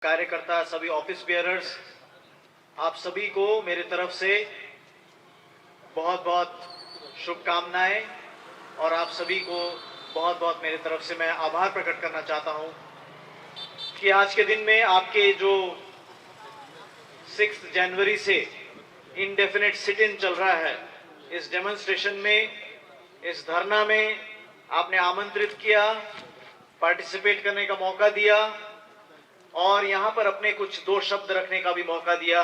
कार्यकर्ता, सभी office bearers, आप सभी को मेरे तरफ से बहुत बहुत शुभकामनाएं और आप सभी को बहुत बहुत मेरे तरफ से मैं आभार प्रकट करना चाहता हूं कि आज के दिन में आपके जो 6 जनवरी से इंडेफिनिट सिट इन चल रहा है, इस डेमोन्स्ट्रेशन में, इस धरना में आपने आमंत्रित किया, पार्टिसिपेट करने का मौका दिया और यहाँ पर अपने कुछ 2 शब्द रखने का भी मौका दिया।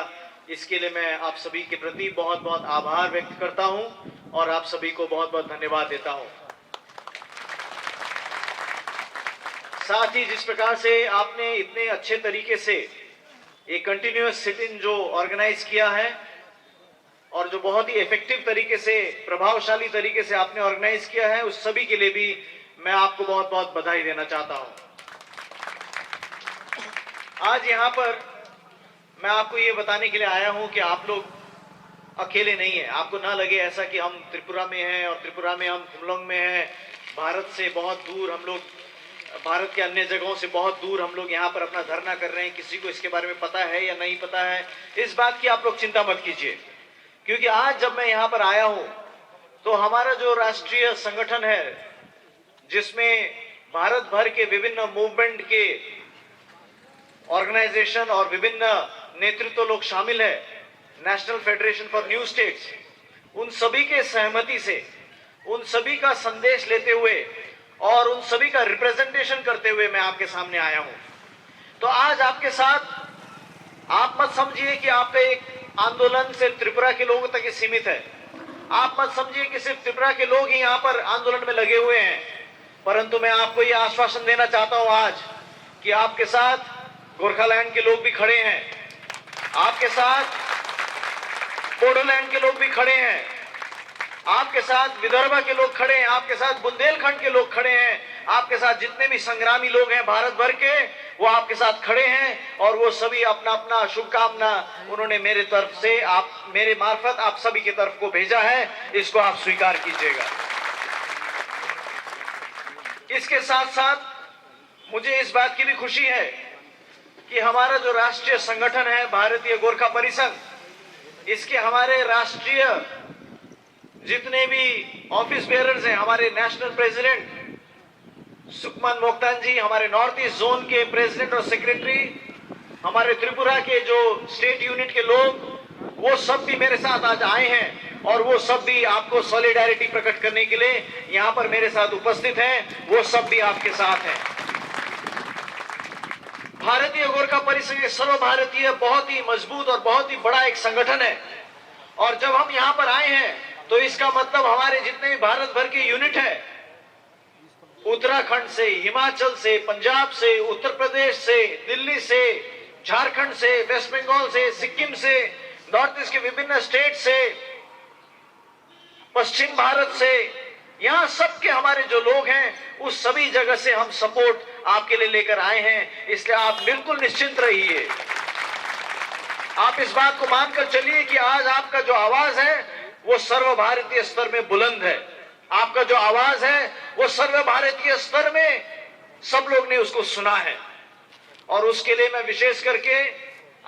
इसके लिए मैं आप सभी के प्रति बहुत बहुत आभार व्यक्त करता हूँ और आप सभी को बहुत बहुत धन्यवाद देता हूँ। साथ ही जिस प्रकार से आपने इतने अच्छे तरीके से एक कंटिन्यूअस सिट इन जो ऑर्गेनाइज किया है और जो बहुत ही इफेक्टिव तरीके से, प्रभावशाली तरीके से आपने ऑर्गेनाइज किया है, उस सभी के लिए भी मैं आपको बहुत बहुत बधाई देना चाहता हूँ। आज यहाँ पर मैं आपको ये बताने के लिए आया हूँ कि आप लोग अकेले नहीं हैं। आपको ना लगे ऐसा कि हम त्रिपुरा में हैं और त्रिपुरा में हम खुमलोंग में हैं, भारत से बहुत दूर हम लोग, भारत के अन्य जगहों से बहुत दूर हम लोग यहाँ पर अपना धरना कर रहे हैं, किसी को इसके बारे में पता है या नहीं पता है, इस बात की आप लोग चिंता मत कीजिए। क्योंकि आज जब मैं यहाँ पर आया हूँ तो हमारा जो राष्ट्रीय संगठन है, जिसमें भारत भर के विभिन्न मूवमेंट के ऑर्गेनाइजेशन और विभिन्न नेतृत्व लोग शामिल है, national federation for new states, उन सभी के सहमति से, उन सभी का संदेश लेते हुए और उन सभी का रिप्रेजेंटेशन करते हुए मैं आपके सामने आया हूं। तो आज आपके साथ, आप मत समझिए कि आपका एक आंदोलन सिर्फ त्रिपुरा के लोगों तक ही सीमित है। आप मत समझिए कि सिर्फ त्रिपुरा के लोग ही यहाँ पर आंदोलन में लगे हुए हैं, परंतु मैं आपको यह आश्वासन देना चाहता हूं आज कि आपके साथ गोरखालैंड के लोग भी खड़े हैं, आपके साथ बोडोलैंड के लोग भी खड़े हैं, आपके साथ विदर्भ के लोग खड़े हैं, आपके साथ बुंदेलखंड के लोग खड़े हैं, आपके साथ जितने भी संग्रामी लोग हैं भारत भर के, वो आपके साथ खड़े हैं और वो सभी अपना अपना शुभकामना उन्होंने मेरे तरफ से, आप मेरे मार्फत आप सभी की तरफ को भेजा है। इसको आप स्वीकार कीजिएगा। इसके साथ साथ मुझे इस बात की भी खुशी है कि हमारा जो राष्ट्रीय संगठन है भारतीय गोरखा परिसंघ, इसके हमारे राष्ट्रीय जितने भी ऑफिस बेयरर्स हैं, हमारे नेशनल प्रेसिडेंट सुखमान मोक्तान जी, हमारे नॉर्थ ईस्ट जोन के प्रेसिडेंट और सेक्रेटरी, हमारे त्रिपुरा के जो स्टेट यूनिट के लोग, वो सब भी मेरे साथ आज आए हैं और वो सब भी आपको सॉलिडारिटी प्रकट करने के लिए यहाँ पर मेरे साथ उपस्थित हैं। वो सब भी आपके साथ हैं। भारतीय गोरखा परिसंघ सर्व भारतीय बहुत ही मजबूत और बहुत ही बड़ा एक संगठन है और जब हम यहाँ पर आए हैं तो इसका मतलब हमारे जितने भी भारत भर के यूनिट है, उत्तराखंड से, हिमाचल से, पंजाब से, उत्तर प्रदेश से, दिल्ली से, झारखंड से, वेस्ट बंगाल से, सिक्किम से, नॉर्थ ईस्ट के विभिन्न स्टेट से, पश्चिम भारत से, यहाँ सबके हमारे जो लोग हैं, उस सभी जगह से हम सपोर्ट आपके लिए लेकर आए हैं। इसलिए आप बिल्कुल निश्चिंत रहिए। आप इस बात को मानकर चलिए कि आज आपका जो आवाज है वो सर्व भारतीय स्तर में बुलंद है। आपका जो आवाज है वो सर्व भारतीय स्तर में सब लोग ने उसको सुना है और उसके लिए मैं विशेष करके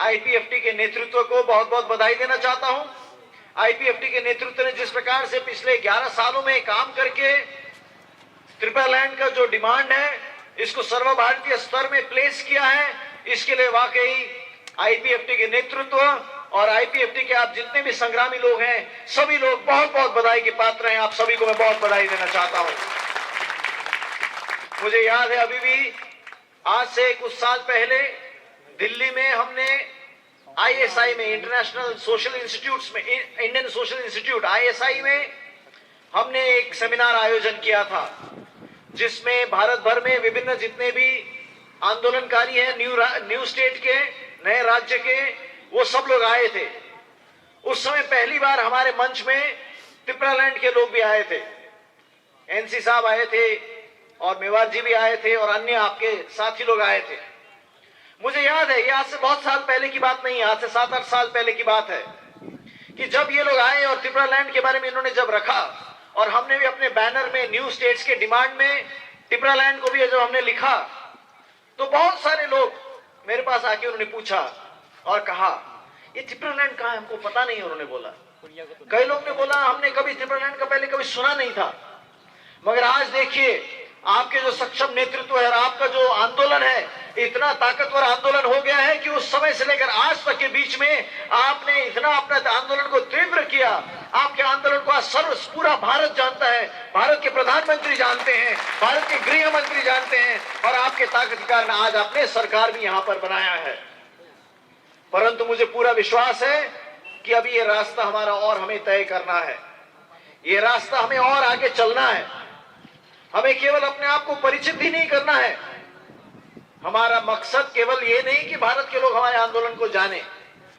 आईपीएफटी के नेतृत्व को बहुत बहुत बधाई देना चाहता हूं। आईपीएफटी के नेतृत्व ने जिस प्रकार से पिछले 11 सालों में काम करके त्रिपुरालैंड का जो डिमांड है, इसको सर्व भारतीय स्तर में प्लेस किया है, इसके लिए वाकई आईपीएफटी के नेतृत्व और आईपीएफटी के आप जितने भी संग्रामी लोग हैं, सभी लोग बहुत बहुत बधाई के पात्र हैं। आप सभी को मैं बहुत बधाई देना चाहता हूं। मुझे याद है अभी भी, आज से कुछ साल पहले दिल्ली में हमने आईएसआई में, इंटरनेशनल सोशल इंस्टीट्यूट्स में, इंडियन सोशल इंस्टीट्यूट आईएसआई में हमने एक सेमिनार आयोजन किया था, जिसमें भारत भर में विभिन्न जितने भी आंदोलनकारी हैं, न्यू स्टेट के, नए राज्य के, वो सब लोग आए थे। उस समय पहली बार हमारे मंच में त्रिपुरालैंड के लोग भी आए थे, एनसी साहब आए थे और मेवाड़ जी भी आए थे और अन्य आपके साथी लोग आए थे। मुझे याद है, ये आज से बहुत साल पहले की बात नहीं है, आज से 7-8 साल पहले की बात है कि जब ये लोग आए और त्रिपुरालैंड के बारे में इन्होंने जब रखा और हमने भी अपने बैनर में न्यू स्टेट्स के डिमांड में त्रिपुरालैंड को भी जब हमने लिखा, तो बहुत सारे लोग मेरे पास आके उन्होंने पूछा और कहा ये त्रिपुरालैंड कहाँ है, हमको पता नहीं। उन्होंने बोला, कई लोग ने बोला हमने कभी त्रिपुरालैंड का पहले कभी सुना नहीं था। मगर आज देखिए आपके जो सक्षम नेतृत्व है और आपका जो आंदोलन है, इतना ताकतवर आंदोलन हो गया है कि उस समय से लेकर आज तक के बीच में आपने इतना अपने आंदोलन को तीव्र किया। आपके आंदोलन को आज पूरा भारत जानता है, भारत के प्रधानमंत्री जानते हैं, भारत के गृह मंत्री जानते हैं, और आपके ताकत के कारण आज आपने सरकार भी यहां पर बनाया है। परंतु मुझे पूरा विश्वास है कि अभी ये रास्ता हमारा और हमें तय करना है, ये रास्ता हमें और आगे चलना है। हमें केवल अपने आप को परिचित भी नहीं करना है। हमारा मकसद केवल ये नहीं कि भारत के लोग हमारे आंदोलन को जाने,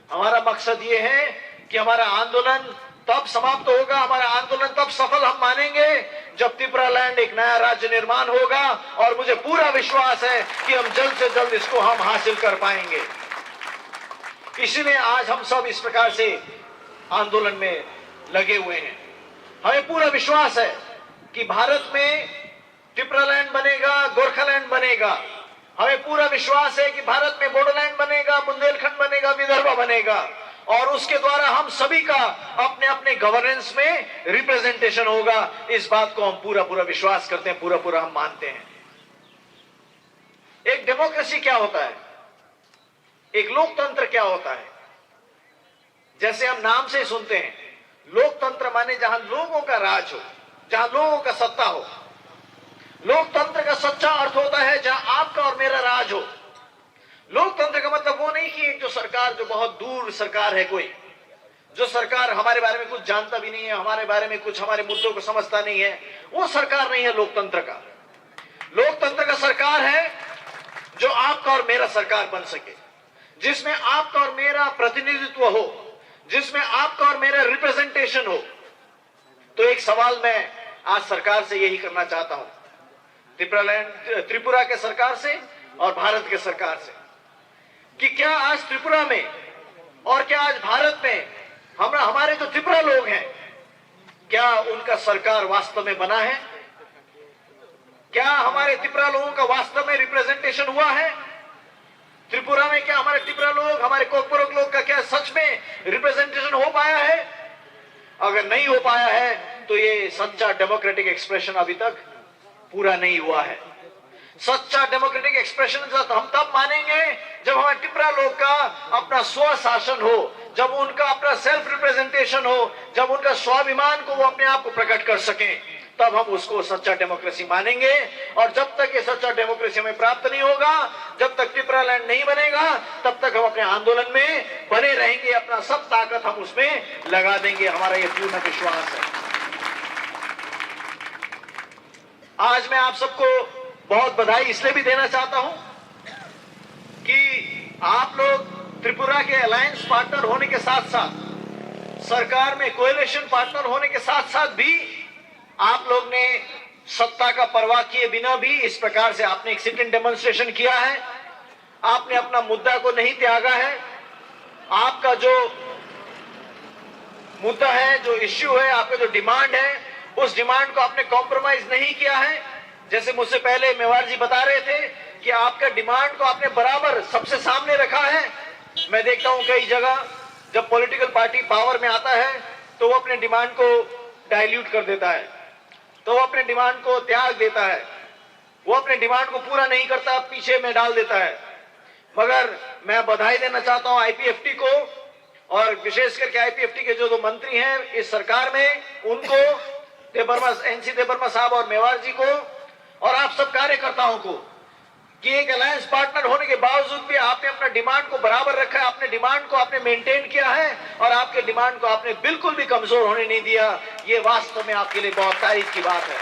हमारा मकसद ये है कि हमारा आंदोलन तब समाप्त होगा, हमारा आंदोलन तब सफल हम मानेंगे जब त्रिपुरालैंड एक नया राज्य निर्माण होगा, और मुझे पूरा विश्वास है कि हम जल्द से जल्द इसको हम हासिल कर पाएंगे। इसीलिए आज हम सब इस प्रकार से आंदोलन में लगे हुए हैं। हमें पूरा विश्वास है कि भारत में त्रिपुरालैंड बनेगा, गोरखालैंड बनेगा। हमें पूरा विश्वास है कि भारत में बोडोलैंड बनेगा, बुंदेलखंड बनेगा, विदर्भ बनेगा, और उसके द्वारा हम सभी का अपने अपने गवर्नेंस में रिप्रेजेंटेशन होगा। इस बात को हम पूरा विश्वास करते हैं, पूरा हम मानते हैं। एक डेमोक्रेसी क्या होता है, एक लोकतंत्र क्या होता है? जैसे हम नाम से सुनते हैं, लोकतंत्र माने जहां लोगों का राज हो, जहां लोगों का सत्ता हो। लोकतंत्र का सच्चा अर्थ होता है जहां आपका और मेरा राज हो। लोकतंत्र का मतलब वो नहीं कि एक जो सरकार, जो बहुत दूर सरकार है, कोई जो सरकार हमारे बारे में कुछ जानता भी नहीं है, हमारे बारे में कुछ हमारे मुद्दों को समझता नहीं है, वो सरकार नहीं है लोकतंत्र का। लोकतंत्र का सरकार है जो आपका और मेरा सरकार बन सके, जिसमें आपका और मेरा प्रतिनिधित्व हो, जिसमें आपका और मेरा रिप्रेजेंटेशन हो। तो एक सवाल मैं आज सरकार से यही करना चाहता हूं, त्रिपुरा के सरकार से और भारत के सरकार से, कि क्या आज त्रिपुरा में और क्या आज भारत में हमारे जो त्रिपुरा लोग हैं, क्या उनका सरकार वास्तव में बना है? क्या हमारे त्रिपुरा लोगों का वास्तव में रिप्रेजेंटेशन हुआ है? त्रिपुरा में क्या हमारे त्रिपुरा लोग, हमारे कोकबोरोक लोग का क्या सच में रिप्रेजेंटेशन हो पाया है? अगर नहीं हो पाया है तो ये सच्चा डेमोक्रेटिक एक्सप्रेशन अभी तक पूरा नहीं हुआ है। सच्चा डेमोक्रेटिक एक्सप्रेशन हम तब मानेंगे जब हमारे त्रिपुरा लोग का अपना स्वशासन हो, जब उनका अपना सेल्फ रिप्रेजेंटेशन हो, जब उनका स्वाभिमान को वो अपने आप को प्रकट कर सकें, तब हम उसको सच्चा डेमोक्रेसी मानेंगे। और जब तक ये सच्चा डेमोक्रेसी हमें प्राप्त नहीं होगा, जब तक त्रिपुरालैंड नहीं बनेगा, तब तक हम अपने आंदोलन में बने रहेंगे, अपना सब ताकत हम उसमें लगा देंगे। हमारा ये पूर्ण विश्वास है। आज मैं आप सबको बहुत बधाई इसलिए भी देना चाहता हूं कि आप लोग त्रिपुरा के अलायंस पार्टनर होने के साथ साथ, सरकार में कोएलिशन पार्टनर होने के साथ साथ भी आप लोग ने सत्ता का परवाह किए बिना भी इस प्रकार से आपने एक सिट इन डेमोन्स्ट्रेशन किया है। आपने अपना मुद्दा को नहीं त्यागा है। आपका जो मुद्दा है, जो इश्यू है, आपका जो डिमांड है, उस डिमांड को आपने कॉम्प्रोमाइज नहीं किया है। जैसे मुझसे पहले मेवाड़ जी बता रहे थे कि आपका डिमांड को आपने बराबर सबसे सामने रखा है। मैं देखता हूं कई जगह जब पॉलिटिकल पार्टी पावर में आता है तो वो अपने डिमांड को डाइल्यूट कर देता है, तो वो अपने डिमांड को त्याग देता है, वो अपने डिमांड को पूरा नहीं करता, पीछे में डाल देता है। मगर मैं बधाई देना चाहता हूं आईपीएफटी को, और विशेष करके आईपीएफटी के जो मंत्री हैं इस सरकार में, उनको, एनसी देबर्मा साहब और मेवाड़ जी को, और आप सब कार्यकर्ताओं को, कि एक अलायंस पार्टनर होने के बावजूद भी आपने अपना डिमांड को बराबर रखा है, अपने डिमांड को आपने मेंटेन किया है, और आपके डिमांड को आपने बिल्कुल भी कमजोर होने नहीं दिया। ये वास्तव में आपके लिए बहुत तारीफ की बात है।